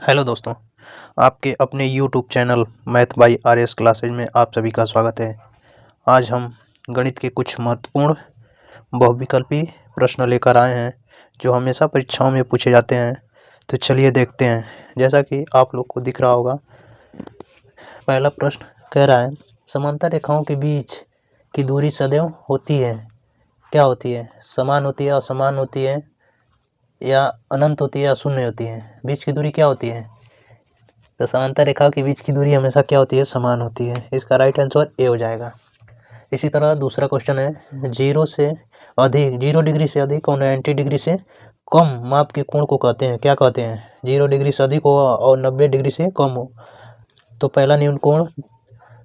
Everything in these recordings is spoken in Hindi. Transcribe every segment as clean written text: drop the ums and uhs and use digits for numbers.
हेलो दोस्तों, आपके अपने YouTube channel math bye RS. Classes में आप सभी का स्वागत है। आज हम गणित के कुछ महत्वपूर्ण बहुविकल्पी प्रश्न लेकर आए हैं जो हमेशा परीक्षाओं में पूछे जाते हैं। तो चलिए देखते हैं। जैसा कि आप लोग को दिख रहा होगा, पहला प्रश्न कह रहा है समांतर रेखाओं के बीच की दूरी सदैव होती है। क्या होती है? समान होती है, असमान होती है, या अनंत होती है, या शून्य होती है। बीच की दूरी क्या होती है? तो समांतर रेखा के बीच की दूरी हमेशा क्या होती है? समान होती है। इसका राइट आंसर ए हो जाएगा। इसी तरह दूसरा क्वेश्चन है 0 डिग्री से अधिक और 90 डिग्री से कम माप के कोण को कहते हैं। क्या कहते हैं? 0 डिग्री से अधिक हो और 90 डिग्री से कम हो। तो पहला न्यून कोण,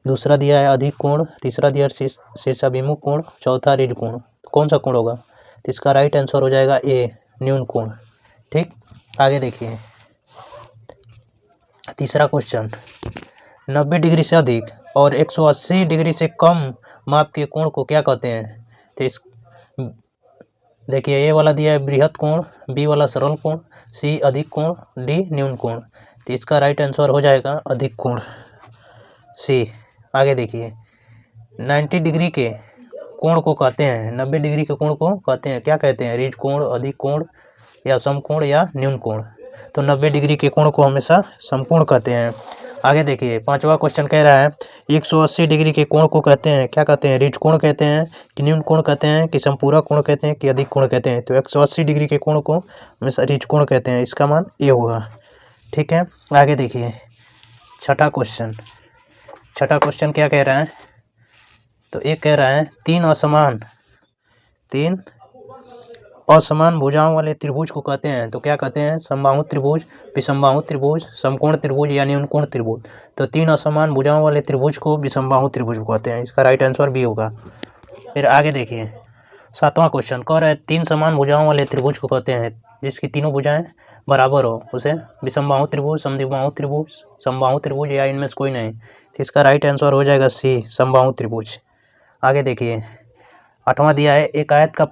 दूसरा दिया है अधिक कोण, तीसरा दिया है शीर्षाभिमुख कोण, चौथा ऋण कोण। कौन सा कोण होगा? तो इसका राइट आंसर हो जाएगा ए, न्यून कोण। ठीक, आगे देखिए तीसरा क्वेश्चन, 90 डिग्री से अधिक और 180 डिग्री से कम माप के कोण को क्या कहते हैं? तो इस देखिए ए वाला दिया है बृहत कोण, बी वाला सरल कोण, सी अधिक कोण, डी न्यून कोण। तो इसका राइट आंसर हो जाएगा अधिक कोण, सी। आगे देखिए 90 डिग्री के कोण को कहते हैं, 90 डिग्री के कोण को कहते हैं, क्या कहते हैं? ऋण कोण, अधिक कोण, या समकोण, या न्यून कोण। तो 90 डिग्री के कोण को हमेशा समकोण कहते हैं। आगे देखिए पांचवा क्वेश्चन कह रहा है 180 डिग्री के कोण को कहते हैं, क्या कहते हैं? ऋण कोण कहते हैं, कि न्यून कोण कहते हैं, कि समपूरक कोण कहते हैं, कि अधिक कोण कहते हैं। तो 180 डिग्री के कोण को हमेशा ऋण कोण कहते हैं। इसका मान ए होगा। ठीक है, आगे देखिए छठा क्वेश्चन क्या कह रहा है? तो एक कह रहा है तीन असमान भुजाओं वाले त्रिभुज को कहते हैं। तो क्या कहते हैं? समबाहु त्रिभुज, विषमबाहु त्रिभुज, समकोण त्रिभुज, या न्यून कोण त्रिभुज। तो तीन असमान भुजाओं वाले त्रिभुज को विषमबाहु त्रिभुज कहते हैं। इसका राइट आंसर बी होगा। फिर आगे देखिए सातवां क्वेश्चन कह रहा है तीन समान भुजाओं वाले त्रिभुज को कहते हैं जिसकी तीनों भुजाएं बराबर हो, उसे विषमबाहु त्रिभुज, समद्विबाहु त्रिभुज, समबाहु त्रिभुज, या इनमें से कोई नहीं। तो इसका राइट आंसर हो जाएगा सी, समबाहु त्रिभुज। आगे देखिए आठवां दिया है एक आयत का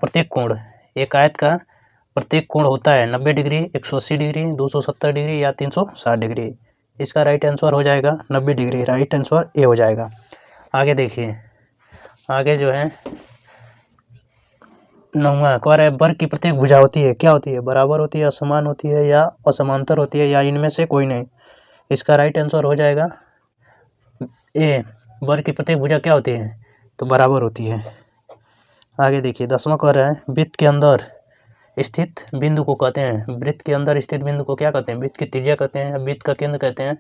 प्रत्येक कोण होता है 90 डिग्री, 180 डिग्री, 270 डिग्री, या 360 डिग्री। इसका राइट आंसर हो जाएगा 90 डिग्री। राइट आंसर ए हो जाएगा। आगे देखिए आगे जो है नौवां कह रहा है वर्ग की प्रत्येक भुजा होती है, क्या होती है? बराबर होती है, असमान होती है, या असमांतर होती है, या इनमें से कोई नहीं। इसका राइट आंसर हो जाएगा ए, वर्ग की प्रत्येक भुजा क्या होती है? तो बराबर होती है। आगे देखिए 10वां कह रहा है वृत्त के अंदर स्थित बिंदु को कहते हैं। वृत्त के अंदर स्थित बिंदु को क्या कहते हैं? वृत्त की त्रिज्या कहते हैं, या वृत्त का केंद्र कहते हैं,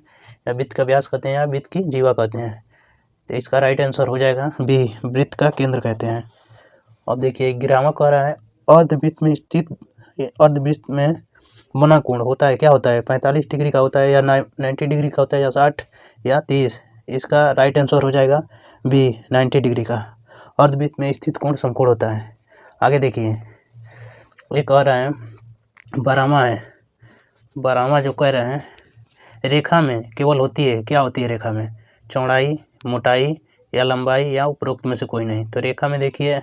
या वृत्त का व्यास कहते हैं, या वृत्त की जीवा कहते हैं। तो इसका राइट आंसर हो जाएगा बी, वृत्त का केंद्र कहते हैं। अब देखिए 11वां कह रहा है अर्धवृत्त में बना कोण होता है, क्या होता है? 45 डिग्री का होता है, या 90 डिग्री का होता है, या 60, या 30। इसका राइट आंसर हो जाएगा बी, 90 डिग्री का। अर्धवृत्त में स्थित कोण समकोण होता है। आगे देखिए एक और है 12वां जो कह रहे हैं रेखा में केवल होती है, क्या होती है? रेखा में चौड़ाई, मोटाई, या लंबाई, या उपरोक्त में से कोई नहीं। तो रेखा में देखिए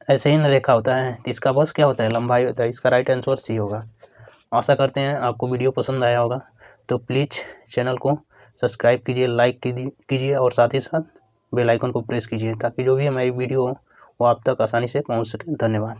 ऐसे ही न रेखा होता है, तो इसका बस क्या होता है? लंबाई होता है। इसका राइट आंसर सी होगा। आशा करते हैं आपको वीडियो पसंद आया होगा। तो प्लीज़ चैनल को सब्सक्राइब कीजिए, लाइक कीजिए, और साथ ही साथ बेल आइकन को प्रेस कीजिए ताकि जो भी हमारी वीडियो हो वो आप तक आसानी से पहुंच सके। धन्यवाद।